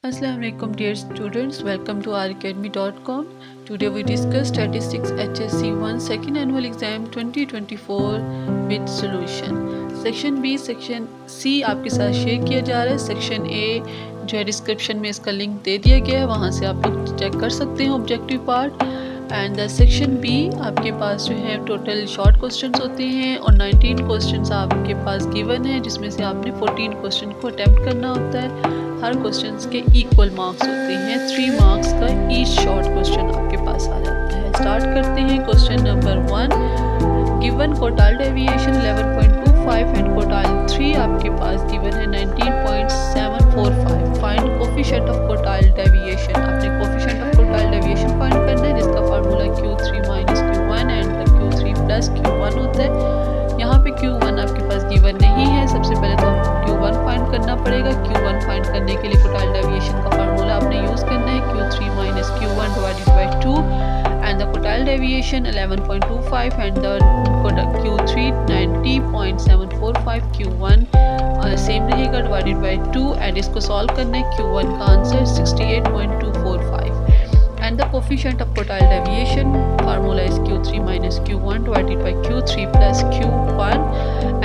Assalamualaikum dear students, welcome to racademy.com. Today we discuss Statistics HSC 1 Second Annual Exam 2024 with solution. Section B section C आपके साथ share किया जा रहा है। Section A जो है डिस्क्रिप्शन में इसका लिंक दे दिया गया है, वहाँ से आप लोग चेक कर सकते हैं objective part. And section B आपके पास जो है टोटल शॉर्ट क्वेश्चंस होते हैं और 19 क्वेश्चंस आपके पास गिवन है, जिसमें से आपने 14 क्वेश्चन को अटेम्प्ट करना होता है। हर क्वेश्चन के इक्वल मार्क्स होते हैं, 3 मार्क्स का ईच शॉर्ट क्वेश्चन आपके पास आ जाता है। स्टार्ट करते हैं। Question number 1, given quartile deviation 11.25 and quartile 3 आपके पास गिवन है 19.745। Find coefficient of quartile deviation. आपने coefficient of quartile deviation find करना है, जिसका formula Q3 minus Q1 and Q3 plus Q1 होता है। यहाँ पे Q1 आपके पास गिवन नहीं है, सबसे पहले तो Q1 फाइंड करना पड़ेगा। Q1 फाइंड करने के लिए क्वार्टाइल डेविएशन का फार्मूला आपने यूज़ करना है Q3 minus Q1 divided by 2 and the quartile deviation 11.25 and the Q3 90.745 Q1 same रहेगा डिवाइडेड बाय 2 एंड इसको सॉल्व करना है। Q1 का answer 68.245 and the coefficient of quartile deviation formula is Q3 minus Q1 divided by Q3 plus Q1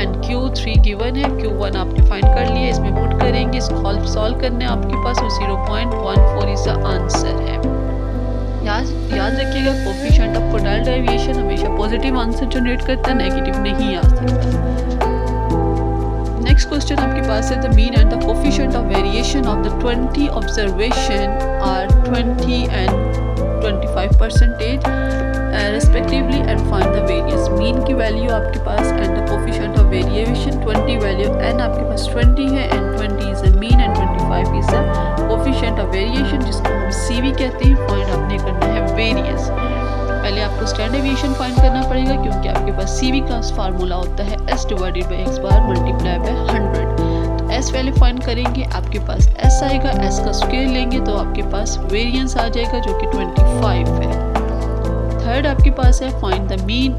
and Q3 given है, Q1 आपने find कर लिया, इसमें पुट करेंगे, इसको सॉल्व करने आपके पास 0.14 इज द आंसर है। याद रखिएगा कोफिशिएंट ऑफ क्वार्टाइल डेविएशन हमेशा पॉजिटिव आंसर जनरेट करता है, नेगेटिव नहीं आ सकता। नेक्स्ट क्वेश्चन आपके पास है the mean and the coefficient of variation of the 20 observation are 20 and 25% respectively and find the variance। Mean की वैल्यू आपके पास and the coefficient of variation 20 value n आपके पास 20 है and 20 is a mean and 25 is a coefficient of variation, जिसको हम CV कहते हैं। फाइंड आपने करना है वेरिएंस। पहले आपको स्टैंडर्ड डेविएशन फाइंड करना पड़ेगा, क्योंकि आपके पास CV का फार्मूला होता है S divided by x bar multiply by 100। तो S वैल्यू फाइंड करेंगे, आपके पास S आएगा, S का स्क्वायर लेंगे तो आपके पास वेरिएंस आ जाएगा जो कि 25 है। थर्ड आपके पास है find the mean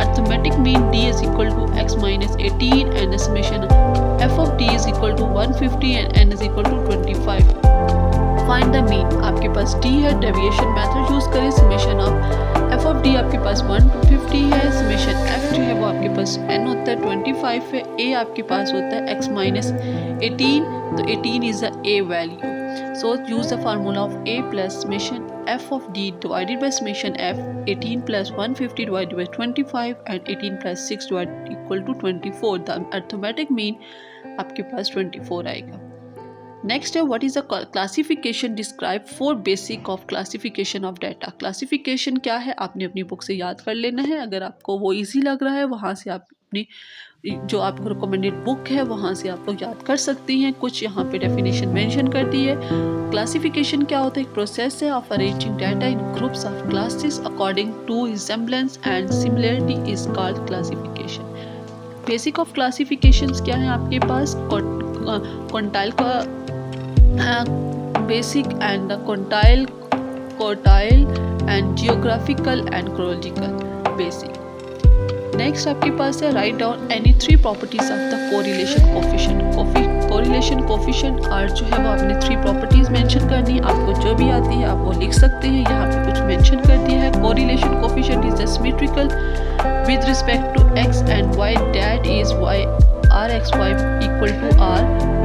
arithmetic mean D is equal to x minus 18 and the summation f of D is equal to 150 and n is equal to 25। Find the mean आपके पास D है, deviation method use करें। Summation of f of D आपके पास 1 to 50 है, summation f जो है वो आपके पास n होता है 25 है, a आपके पास होता है x minus 18, तो 18 is the a value। So use the formula of a plus summation f of D divided by summation f 18 plus 150 divided by 25 and 18 plus 6 divided equal to 24। The arithmetic mean आपके पास 24 आएगा। Next है what is the classification describe 4 basic of classification of data. Classification क्या है आपने अपनी book से याद कर लेना है। अगर आपको वो इजी लग रहा है, वहाँ से आप अपनी जो आपको रिकमेंडेड बुक है वहाँ से आप लोग याद कर सकते हैं। कुछ यहाँ पे डेफिनेशन मेंशन कर दी है। क्लासिफिकेशन क्या होता है? एक प्रोसेस है of arranging data in groups of classes according to resemblance and similarity is called classification. Basic of classifications क्या है आपके पास? क्वांटाइल का basic and the quantile, quartile and geographical and chronological basic. Next आपके पास है write down any 3 properties of the correlation coefficient. Correlation coefficient और जो है वो आपने 3 प्रॉपर्टीज मेंशन करनी है। आपको जो भी आती है आप वो लिख सकते हैं, यहाँ पे कुछ मेंशन कर दिया है। Correlation coefficient is symmetrical with respect to x and y, that is y rxy equal to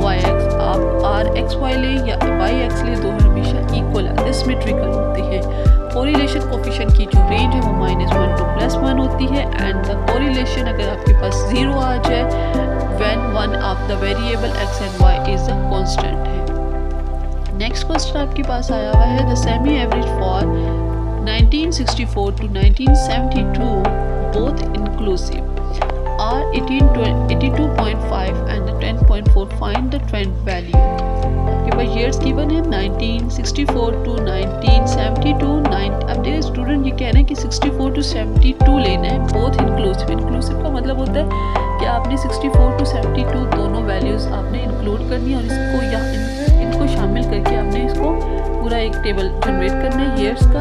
ryx। आप rxy ले या yx ले, दोनों हमेशा इक्वल आते हैं, सिमेट्रिकल होते हैं। कोरिलेशन कोफिशिएंट की जो रेंज है वो -1 to +1 होती है एंड द कोरिलेशन अगर आपके पास 0 आ जाए when one of the variable x and y is a constant है। नेक्स्ट क्वेश्चन आपके पास आया हुआ है the semi average for 1964 to 1972 both inclusive are 82.5 and 10.4। find the trend value। आपके पास years given है 1964 to 1972। अब देखिए स्टूडेंट ये कह रहे हैं कि 64 to 72 लेना है, बोथ इंक्लूसिव। इंक्लूसिव का मतलब होता है कि आपने 64 to 72 दोनों वैल्यूज आपने इंक्लूड करनी है और इसको या इनको शामिल करके आपने इसको पूरा एक टेबल जनरेट करना है ईयर्स का।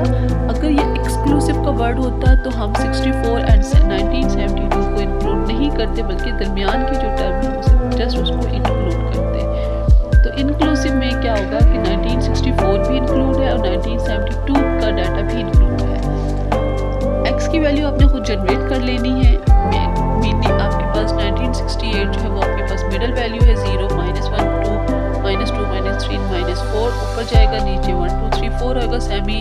अगर ये एक्सक्लूसिव का वर्ड होता तो हम 64 एंड 1972 को इंक्लूड नहीं करते, बल्कि दरमियान की जो टर्म है उसे जस्ट उसको इंक्लूड करते। तो इंक्लूसिव में क्या होगा कि 1964 भी इंक्लूड है और 1972 का डाटा भी इंक्लूड है। एक्स की वैल्यू आपने खुद जनरेट कर लेनी है। मीनिंग आपके पास 1968 जो है वो आपके पास मिडल वैल्यू है 0, -1, 2, -3, -4, ऊपर जाएगा नीचे 1, 2, 3, 4 होगा। सेमी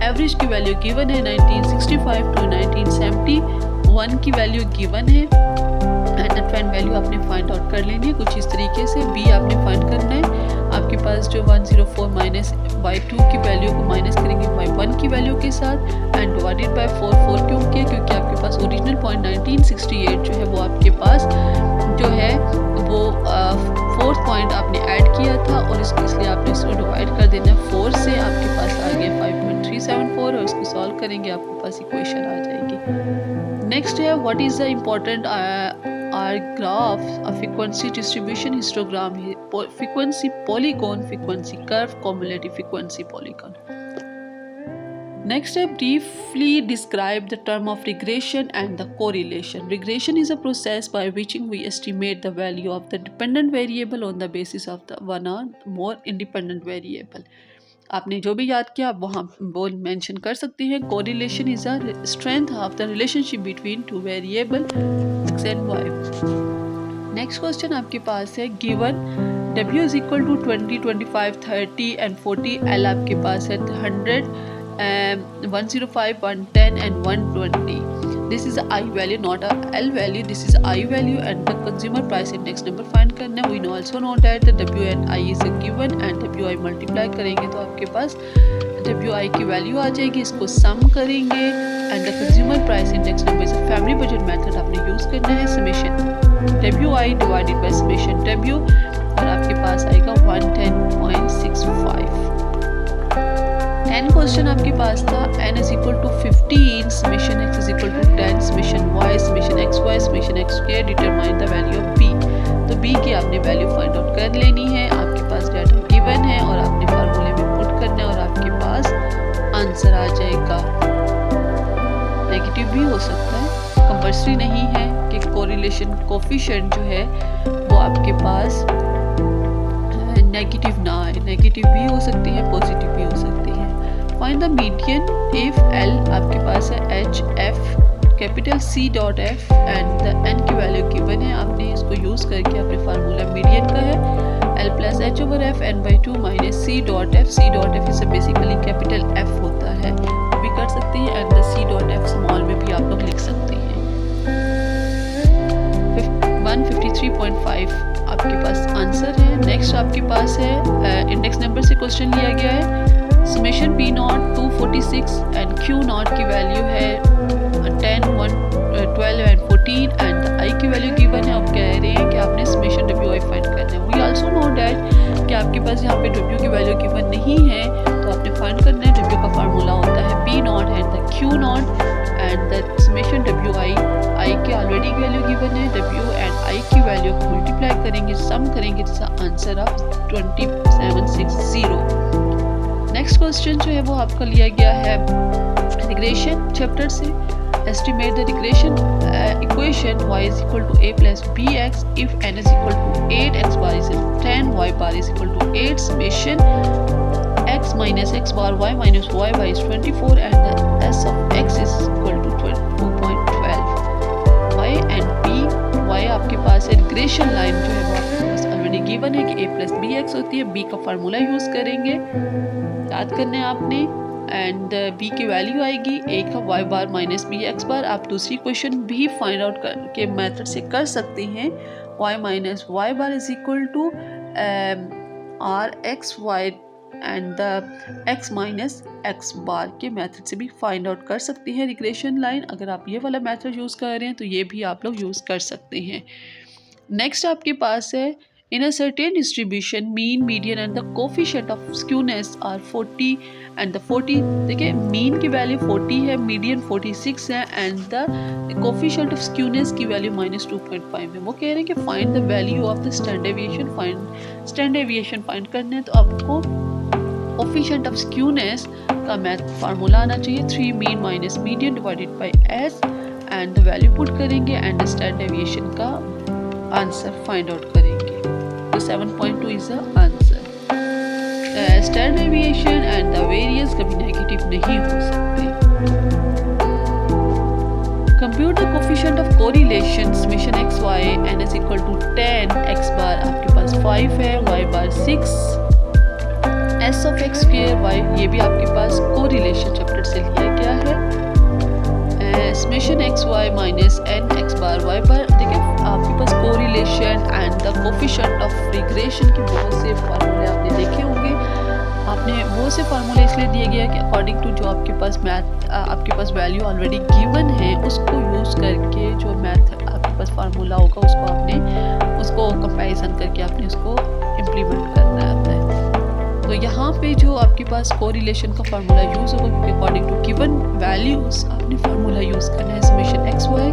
एवरेज की वैल्यू गिवन है 1965 to 1971 की वैल्यू गिवन है। एंड वैल्यू आपने फाइंड आउट कर लेनी है कुछ इस तरीके से। बी आपने फाइंड करना है। आपके पास जो 104 माइनस बाई 2 की वैल्यू को माइनस करेंगे बाई 1 की वैल्यू के साथ एंड डिवाइडेड बाई 4 क्यों किया? क्योंकि आपके पास ओरिजिनल पॉइंट 1968 जो है वो आपके पास जो है वो 4th पॉइंट आपने ऐड किया था और इसलिए आपने इसको डिवाइड कर देना 4 से। आपके पास आ गया 5.374 और इसको सॉल्व करेंगे आपके पास इक्वेशन आ जाएगी। नेक्स्ट है what is the important are graph frequency distribution histogram है frequency polygon frequency curve cumulative frequency polygon. Next step, briefly describe the term of regression and the correlation. Regression is a process by which we estimate the value of the dependent variable on the basis of the one or more independent variable. आपने जो भी याद किया आप वहाँ वो mention कर सकते हैं। Correlation is a strength of the relationship between two variable x and y. Next question आपके पास है given W is equal to 20, 25, 30 and 40. L आपके पास है 100, 105, 110 and 120. This is a I value, not a L value. This is I value and the consumer price index number find करना है. We also know that the W and I is a given and WI multiply करेंगे तो आपके पास WI की value आ जाएगी। इसको सम करेंगे and the consumer price index number is a family budget method आपने यूज करना है। summation WI divided by summation W और आपके पास आएगा 110.65। 10 क्वेश्चन आपके पास था n is equal to 15 summation x is equal to 10 summation y summation xy summation x square determine the value of b। तो b की आपने वैल्यू फाइंड आउट कर लेनी है। आपके पास डाटा गिवन है और आपने फार्मूले में पुट करना है और आपके पास आंसर आ जाएगा। नेगेटिव भी हो सकता है, कंपल्सरी नहीं है कि कोरिलेशन कोफिशिएंट जो है वो आपके पास नेगेटिव ना आए। नेगेटिव भी हो सकती है, पॉजिटिव भी हो सकती है। Find the median if L आपके पास है H F capital C dot F and the N की वैल्यू गिवन है। आपने इसको यूज करके अपने फार्मूला मीडियन का है L plus H over F N by 2 minus C dot F इसे बेसिकली कैपिटल F होता है, वो भी कर सकते हैं and the C dot F small में भी आप लोग लिख सकते हैं। 153.5 आपके पास आंसर है। नेक्स्ट आपके पास है इंडेक्स नंबर से क्वेश्चन लिया गया है। Summation P not 246 and Q not की वैल्यू है 10, 1, 12 एंड 14 एंड I की वैल्यू गिवन है। आप कह रहे हैं कि आपने समेशन WI फाइंड करना है। वी आल्सो नो दैट कि आपके पास यहाँ पे W की वैल्यू गिवन नहीं है तो आपने फाइंड करना है। W का फार्मूला होता है P not and the Q not and the summation WI I की ऑलरेडी वैल्यू गिवन है। W एंड I की वैल्यू को मल्टीप्लाई करेंगे, सम करेंगे, जिसका आंसर ऑफ 2760। नेक्स्ट क्वेश्चन जो है वो आपका लिया गया है रिग्रेशन चैप्टर से। Estimate the regression equation y is equal to a plus bx if n is equal to 8, x bar is 10, y bar is equal to 8, summation x minus x bar y minus y bar is 24 and the s of x is equal to 2.12। y and b, y आपके पास है regression line जो है वो आपके पास already given है कि a plus bx होती है। b का फार्मूला यूज करेंगे, याद करना है आपने एंड b की वैल्यू आएगी a का y बार माइनस बी एक्स बार। आप दूसरी क्वेश्चन भी फाइंड आउट के मेथड से कर सकते हैं। y minus y bar is equal to r x y and the x minus x bar के मेथड से भी फाइंड आउट कर सकते हैं रिग्रेशन लाइन। अगर आप ये वाला मेथड यूज़ कर रहे हैं तो ये भी आप लोग यूज़ कर सकते हैं। नेक्स्ट आपके पास है in a certain distribution mean median and the coefficient of skewness are 40 and the 40 देखिए mean की वैल्यू 40 है, median 46 है and the coefficient of skewness की वैल्यू -2.5 है। वो कह रहे हैं कि find the value of the standard deviation find करना है तो आपको coefficient of skewness का मैथ फार्मूला आना चाहिए 3 mean minus median divided by s and the value put करेंगे and the standard deviation का आंसर फाइंड आउट करेंगे। तो 7.2 is the answer। Standard deviation and the variance कभी नेगेटिव नहीं हो सकते। Compute the coefficient of correlation summation x y n is equal to 10, x bar आपके पास 5 है, y bar 6, s of x square y, ये भी आपके पास कोरिलेशन चैप्टर से लिया गया है। Summation x y minus n x bar y bar, देखिए आपके पास correlation and the coefficient of regression के बहुत से फार्मूले आपने देखे होंगे। आपने वो से फार्मूले इसलिए दिए गया कि अकॉर्डिंग टू जो आपके पास मैथ आपके पास वैल्यू ऑलरेडी गिवन है, उसको यूज़ करके जो मैथ आपके पास फार्मूला होगा उसको कंपैरिजन करके आपने उसको इम्प्लीमेंट करना होता है। तो यहाँ पे जो आपके पास कोरिलेशन का फार्मूला यूज़ होगा, क्योंकि अकॉर्डिंग टू गिवन वैल्यूज आपने फार्मूला यूज़ करना है। Summation x y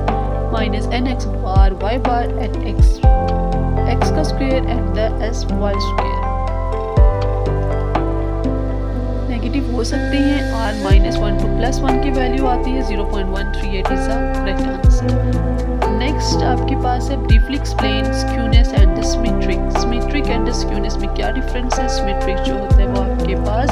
minus n x bar y bar n x का square and the s y square. Negative हो सकते हैं, r -1 to +1 की वैल्यू आती है 0.138 is the correct answer. Next आपके पास है briefly explain skewness and the symmetric and the skewness में क्या डिफरेंस है। सिमेट्रिक जो होता है वो आपके पास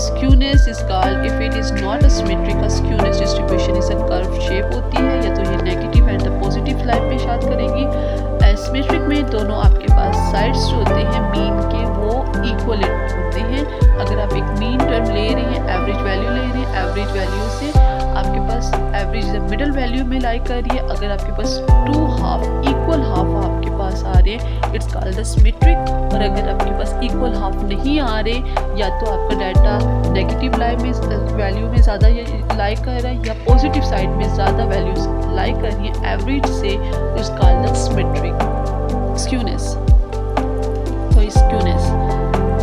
skewness is called if it is not a symmetric, a skewness distribution is a curve shape होती है, या तो ये negative and the positive line पे इशारा करेगी। सिमेट्रिक में दोनों आपके पास साइड्स जो होते हैं मीन के वो इक्वल होते हैं। अगर आप एक मीन टर्म ले रहे हैं, एवरेज वैल्यू ले रहे हैं, एवरेज वैल्यू से आपके पास एवरेज मिडल वैल्यू में लाई कर रही है। अगर आपके पास टू हाफ इक्वल हाफ आपके पास आ रहे हैं, इट्स कॉल्ड द सिमेट्रिक। और अगर आपके पास इक्वल हाफ नहीं आ रहे, या तो आपका डाटा नेगेटिव लाइन में वैल्यू में ज़्यादा लाई कर रहा है, या पॉजिटिव साइड में ज़्यादा वैल्यूज लाई कर रही है एवरेज से, it's called the symmetric skewness. तो skewness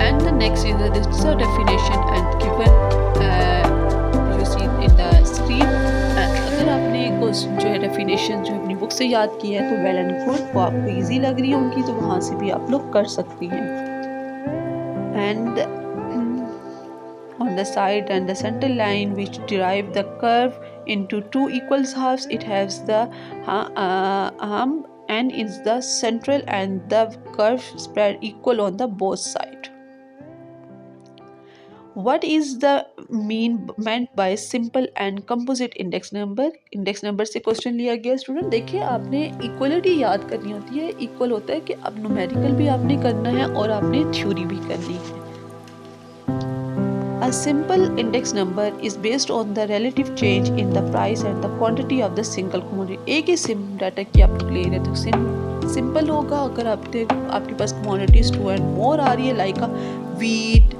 and the next is this is a definition and given you see in the screen। अगर आपने जो है डेफिनेशन जो अपनी बुक से याद की है तो वेल एंड गुड, वो आपको इजी लग रही होंगी तो वहाँ से भी आप लोग कर सकती हैं। And on the side and the center line which derive the curve into two equal halves, it has the arm and is the central and the curve spread equal on the both side। What is the meant by simple and composite index number? Index number से question लिया गया student. देखिए आपने equality याद करनी होती है। Equal होता है कि अब न्यूमेरिकल भी आपने करना है और आपने थ्योरी भी करनी है। A simple index number is based on the relative change in the price and the quantity of the single commodity। एक ही सिम डाटा की आप ले रहे तो सिंपल होगा अगर आपके पास कमोडिटीज 2 and more आ रही है, लाइक वीट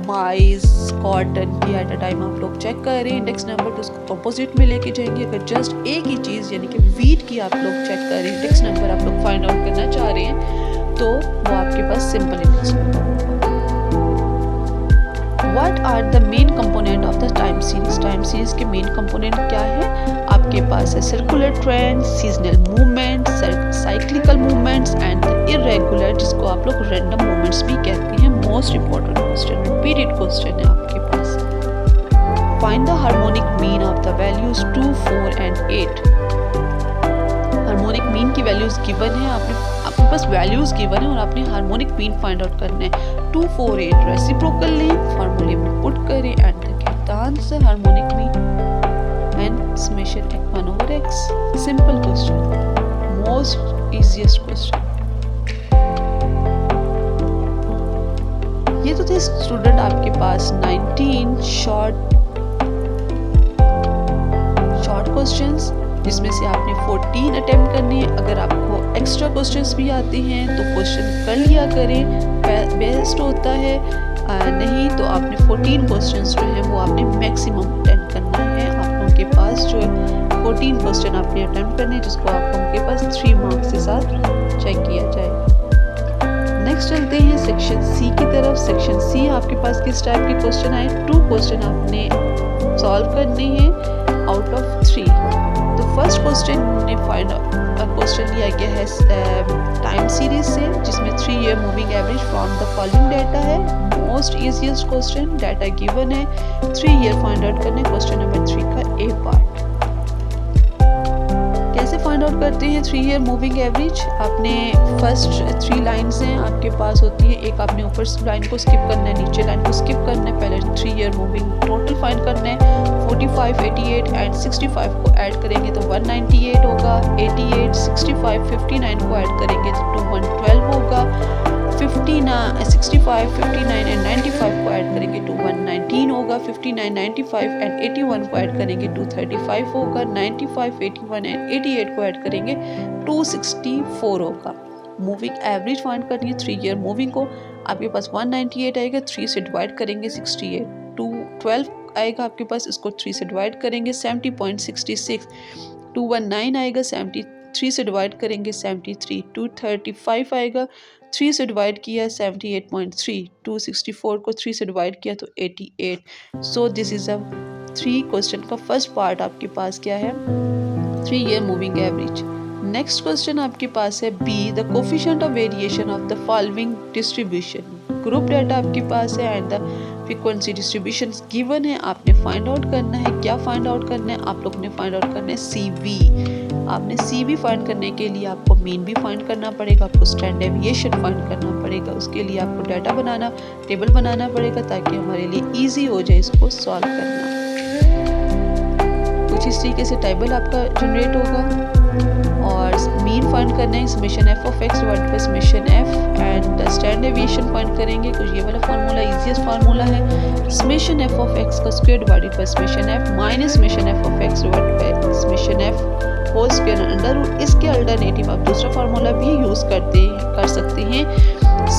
माइस कॉटन की एट अ टाइम आप लोग चेक कर रहे हैं इंडेक्स नंबर, तो उसको कंपोजिट में लेके जाएंगे। अगर जस्ट एक ही चीज़ यानी कि वीट की आप लोग चेक कर रहे हैं, इंडेक्स नंबर आप लोग फाइंड आउट करना चाह रहे हैं, तो वो आपके पास सिंपल इंडेक्स नंबर होगा। What are the main component of the time series? Time series के मेन कंपोनेंट क्या है? आपके पास है circular trend, seasonal movement, cyclical movements and irregular, जिसको आप लोग रैंडम मूवमेंट्स भी कहते हैं। Most important question, repeated question है आपके पास। Find the harmonic mean of the values 2, 4 and 8। Harmonic mean की वैल्यूज गिवन है, आपके पास वैल्यूज गिवन है और आपने हार्मोनिक मीन फाइंड आउट करना है। 2, 4, 8 रेसिप्रोकली फार्मूले में पुट करें and get the answer harmonic mean and summation x1/x। Simple question, most easiest question. ये तो थे स्टूडेंट आपके पास 19 शॉर्ट क्वेश्चंस, जिसमें से आपने 14 अटेम्प्ट करने हैं। अगर आपको एक्स्ट्रा क्वेश्चंस भी आते हैं तो क्वेश्चन कर लिया करें, बेस्ट होता है। नहीं तो आपने 14 क्वेश्चंस जो हैं वो आपने मैक्सिमम अटेम्प्ट करना है। आप लोगों के पास जो 14 क्वेश्चन आपने अटेम्प्ट करने, जिसको आप लोगों के पास 3 मार्क्स के साथ चेक किया जाए। नेक्स्ट चलते हैं सेक्शन सी की तरफ। सेक्शन सी आपके पास किस टाइप के क्वेश्चन आए? 2 क्वेश्चन आपने सॉल्व करने हैं आउट ऑफ 3। तो फर्स्ट क्वेश्चन ने फाइंड क्वेश्चन लिया गया है टाइम सीरीज से, जिसमें 3 year moving average from the following data है। Most easiest question, data given है, 3 ईयर फाइंड आउट करने। क्वेश्चन नंबर 3 का ए पार्ट। कैसे फाइंड आउट करते हैं 3 ईयर मूविंग एवरेज। आपने फर्स्ट 3 लाइन्स हैं आपके पास होती है, एक आपने ऊपर लाइन को स्किप करना है, नीचे लाइन को स्किप करना है। पहले 3 ईयर मूविंग टोटल फाइंड करना है। 45, 88 एंड 65 को ऐड करेंगे तो 198 होगा। 88, 65, 59 को ऐड करेंगे तो 112 होगा। 65, 59 एंड 95 को ऐड करेंगे तो 119 होगा। 59, 95 एंड 81 को ऐड करेंगे 235 होगा। 95, 81 एंड 88 को ऐड करेंगे 264 होगा। मूविंग एवरेज फाइंड करनी है 3 ईयर मूविंग को। आपके पास 198 आएगा, 3 से डिवाइड करेंगे 68। 212 आएगा आपके पास, इसको 3 से डिवाइड करेंगे 70.66। 219 आएगा, 73 से डिवाइड करेंगे 73। 235 आएगा, 3 से डिवाइड किया 78.3। 264 को 3 से डिवाइड किया तो 88। So this is a 3 question का फर्स्ट पार्ट आपके पास क्या है, 3 year moving average. Next question आपके पास है B, the coefficient of variation of the following distribution. Group data आपके पास है and the frequency distribution given है। आपने फाइंड आउट करना है, क्या फाइंड आउट करना है, आप लोग ने फाइंड आउट करना है CV। आपने CV फाइंड करने के लिए आपको मीन भी फाइंड करना पड़ेगा, आपको स्टैंडर्ड डेविएशन फाइंड करना पड़ेगा। उसके लिए आपको डाटा बनाना, टेबल बनाना पड़ेगा ताकि हमारे लिए इजी हो जाए इसको सॉल्व करना। कुछ इस तरीके से टेबल आपका जनरेट होगा और मीन फाइंड करना है, summation f of x divided by summation f and standard deviation find करेंगे। कुछ ये वाला फार्मूला इजीएस्ट फार्मूला है, समेशन f ऑफ x का square divided by summation f minus summation f of x divided by summation f whole square under root. इसके alternative आप दूसरा formula भी यूज कर सकते हैं,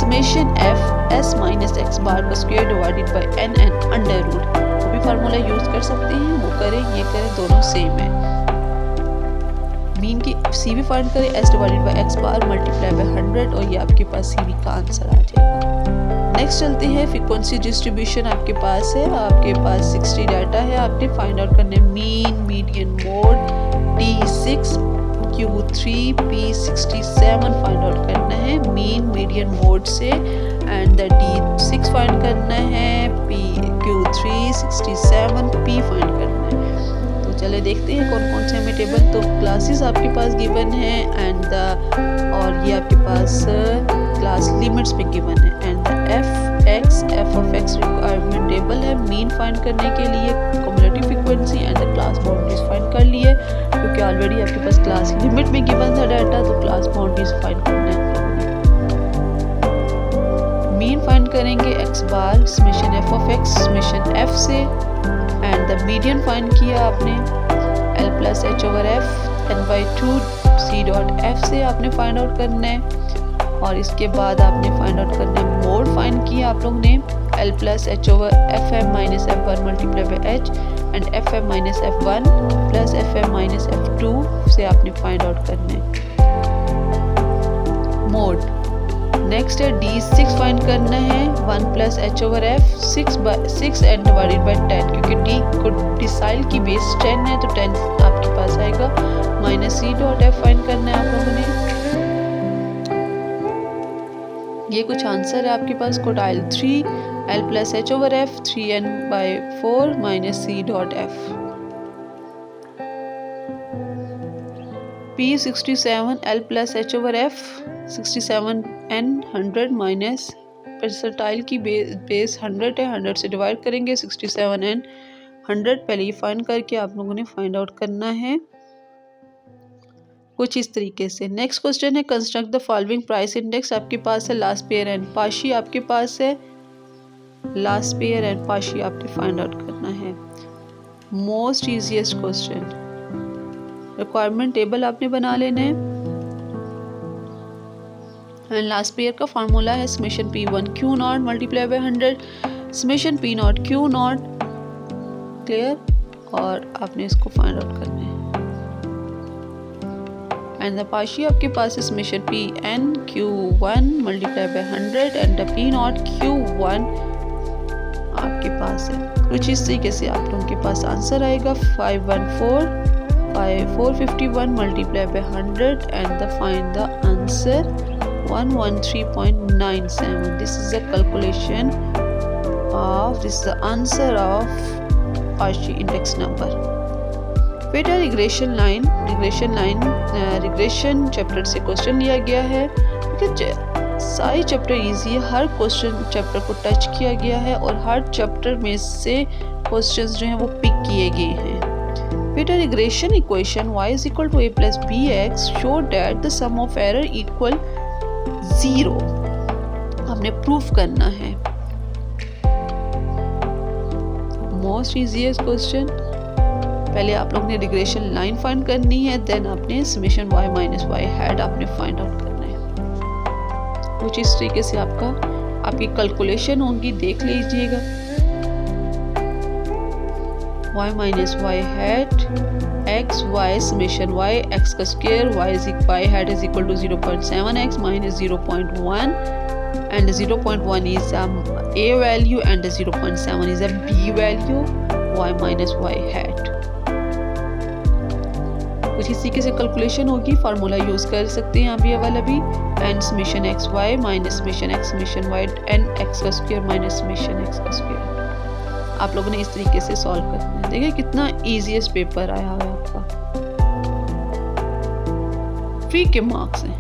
summation f s minus x bar का square divided by n and under root. वो भी फार्मूला यूज कर सकते हैं, वो करें ये करें, दोनों सेम है। मीन की CV फाइंड करें s divided by x bar multiply by 100 और ये आपके पास CV का आंसर आ जाएगा। नेक्स्ट चलते हैं फ्रीक्वेंसी डिस्ट्रीब्यूशन आपके पास है, आपके पास 60 डाटा है। आपने फाइंड आउट करने mean, median, mode, D6, Q3, P67 find out करना है मीन, मीडियन, मोड से एंड द D6 फाइंड करना है, Q3, 67, P फाइंड करना है। चले देखते हैं कौन कौन से हमें टेबल। तो क्लासेस आपके पास गिवन है एंड और ये आपके पास क्लास लिमिट्स पे गिवन है and f of x requirement table है। मीन फाइंड करने के लिए cumulative frequency and the class boundaries find कर लिए क्योंकि ऑलरेडी आपके पास क्लास लिमिट में गिवन था डाटा, तो क्लास बाउंड्रीज फाइंड करना है। मीन फाइंड करेंगे x bar summation f of x summation f से एंड द मीडियन फाइंड किया आपने L plus h over f n/2 c dot f से आपने फाइंड आउट करना है। और इसके बाद आपने फाइंड आउट करना है मोड फाइंड किया आप लोग ने L plus h over fm minus f1 multiply by h and fm minus f1 plus fm minus f2 से आपने फाइंड आउट करना है मोड। नेक्स्ट है D6 फाइंड करना है 1 plus h over f 6 and divided by 10 क्योंकि D को decile की बेस 10 है तो 10 आपके पास आएगा minus c dot f find करना है आप लोगों ने। ये कुछ आंसर है आपके पास। Quartile 3 L plus h over f 3n by 4 minus c dot f। P67 L plus h over f 67n 100 minus percentile की बेस 100 है, 100 से डिवाइड करेंगे 67n 100। पहले ये फाइंड करके आप लोगों ने फाइंड आउट करना है कुछ इस तरीके से। नेक्स्ट क्वेश्चन है construct the following price index. आपके पास है लास्ट पेयर एंड पाशी, आपके पास है लास्ट पेयर एंड पाशी आपने फाइंड आउट करना है। Most easiest question. Requirement table आपने बना लेना है एंड लास्ट पेयर का फार्मूला है summation P1 Q not multiply by 100 summation P not Q not. Clear? और आपने इसको फाइंड आउट करना है एंड द पाशी आपके पास है summation Pn Q1 multiply by 100 and the P not Q1 आपके पास है। कुछ इस तरीके से आप लोगों के पास आंसर आएगा 451 multiplied by 100 and find the answer 113.97. This is the calculation of this is the answer of Pashi index number बेटा रिग्रेशन चैप्टर से क्वेश्चन लिया गया है। सारे चैप्टर इजी है, हर क्वेश्चन चैप्टर को टच किया गया है और हर चैप्टर में से क्वेश्चंस जो हैं वो पिक किए गए हैं। बेटा regression equation y is equal to a plus bx show that the sum of error equal 0 हमने प्रूफ करना है। मोस्ट इजीएस्ट क्वेश्चन, पहले आप लोग ने रिग्रेशन लाइन फाइंड करनी है, देन आपने summation y minus y had आपने फाइंड आउट करना है। कुछ इस तरीके से आपकी कैलकुलेशन होंगी, देख लीजिएगा। y minus y hat x y summation y x का square y hat is equal to 0.7x minus 0.1 and 0.1 is a value and 0.7 is a b value y minus y hat। कुछ इसी के से calculation होगी, formula use कर सकते हैं अभी वाला भी, and summation x y minus summation x summation y and x का स्क्वायर माइनस समेशन एक्स का स्क्वायर। आप लोगों ने इस तरीके से सॉल्व करना है। देखिए कितना इजीएस्ट पेपर आया हुआ है आपका, फ्री के मार्क्स हैं।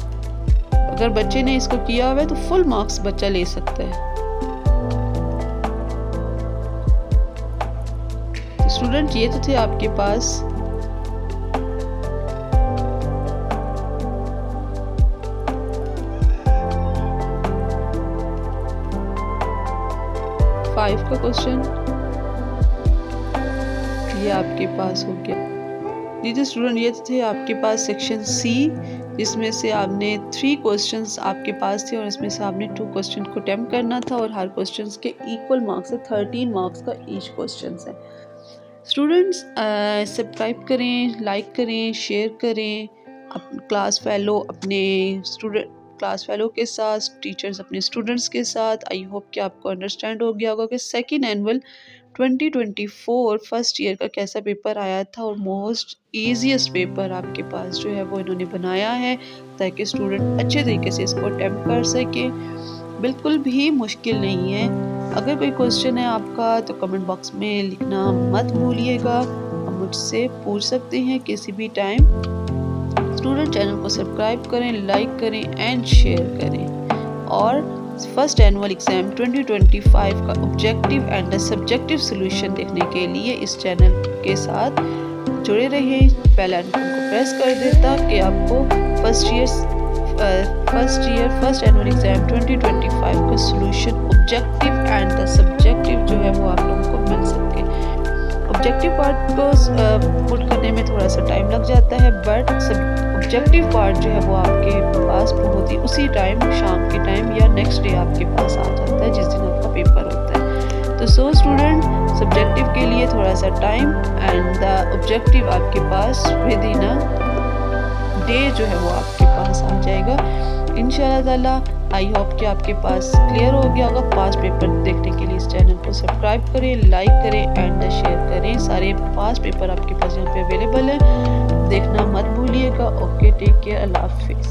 अगर बच्चे ने इसको किया हुआ है तो फुल मार्क्स बच्चा ले सकता है। तो स्टूडेंट ये तो थे आपके पास 5 का क्वेश्चन, ये आपके पास हो गया। दीजिए स्टूडेंट, ये थे आपके पास सेक्शन सी, जिसमें से आपने 3 क्वेश्चंस आपके पास थे और इसमें से आपने 2 क्वेश्चन को अटेम्प्ट करना था और हर क्वेश्चन के इक्वल मार्क्स है, 13 मार्क्स का ईच क्वेश्चन है। स्टूडेंट्स सब्सक्राइब करें, लाइक करें, शेयर करें, क्लास फेलो अपने स्टूडेंट क्लास फेलो के साथ, टीचर्स अपने स्टूडेंट्स के साथ। आई होप कि आपको अंडरस्टैंड हो गया होगा कि सेकेंड एनुअल 2024 फर्स्ट ईयर का कैसा पेपर आया था और मोस्ट ईजीएस्ट पेपर आपके पास जो है वो इन्होंने बनाया है ताकि स्टूडेंट अच्छे तरीके से इसको अटेम्प्ट कर सके। बिल्कुल भी मुश्किल नहीं है। अगर कोई क्वेश्चन है आपका तो कमेंट बॉक्स में लिखना मत भूलिएगा, आप मुझसे पूछ सकते हैं किसी भी टाइम। स्टूडेंट चैनल को सब्सक्राइब करें, लाइक करें एंड शेयर करें और फर्स्ट एनुअल एग्जाम 2025 का ऑब्जेक्टिव एंड सब्जेक्टिव सॉल्यूशन देखने के लिए इस चैनल के साथ जुड़े रहिए। बेल आइकन को प्रेस कर दें ताकि आपको फर्स्ट एनुअल एग्जाम 2025 का सॉल्यूशन ऑब्जेक्टिव एंड सब्जेक्टिव जो है वो आप लोगों को मिल सके। ऑब्जेक्टिव पार्ट को पुट करने में थोड़ा सा टाइम लग जाता है, बट ऑब्जेक्टिव पार्ट जो है वो आपके पास बहुत ही उसी टाइम, शाम के टाइम या नेक्स्ट डे आपके पास आ जाता है जिस दिन आपका पेपर होता है। तो सो स्टूडेंट, सब्जेक्टिव के लिए थोड़ा सा टाइम एंड द ऑब्जेक्टिव आपके पास विद इन अ डे जो है वो आपके पास आ जाएगा इंशाल्लाह ताला। आई होप कि आपके पास क्लियर हो गया होगा। पास पेपर देखने के लिए इस चैनल को सब्सक्राइब करें, लाइक करें एंड शेयर करें। सारे पास पेपर आपके पास यहाँ पे अवेलेबल है, देखना मत भूलिएगा। ओके, टेक केयर, अल्लाह हाफिज़।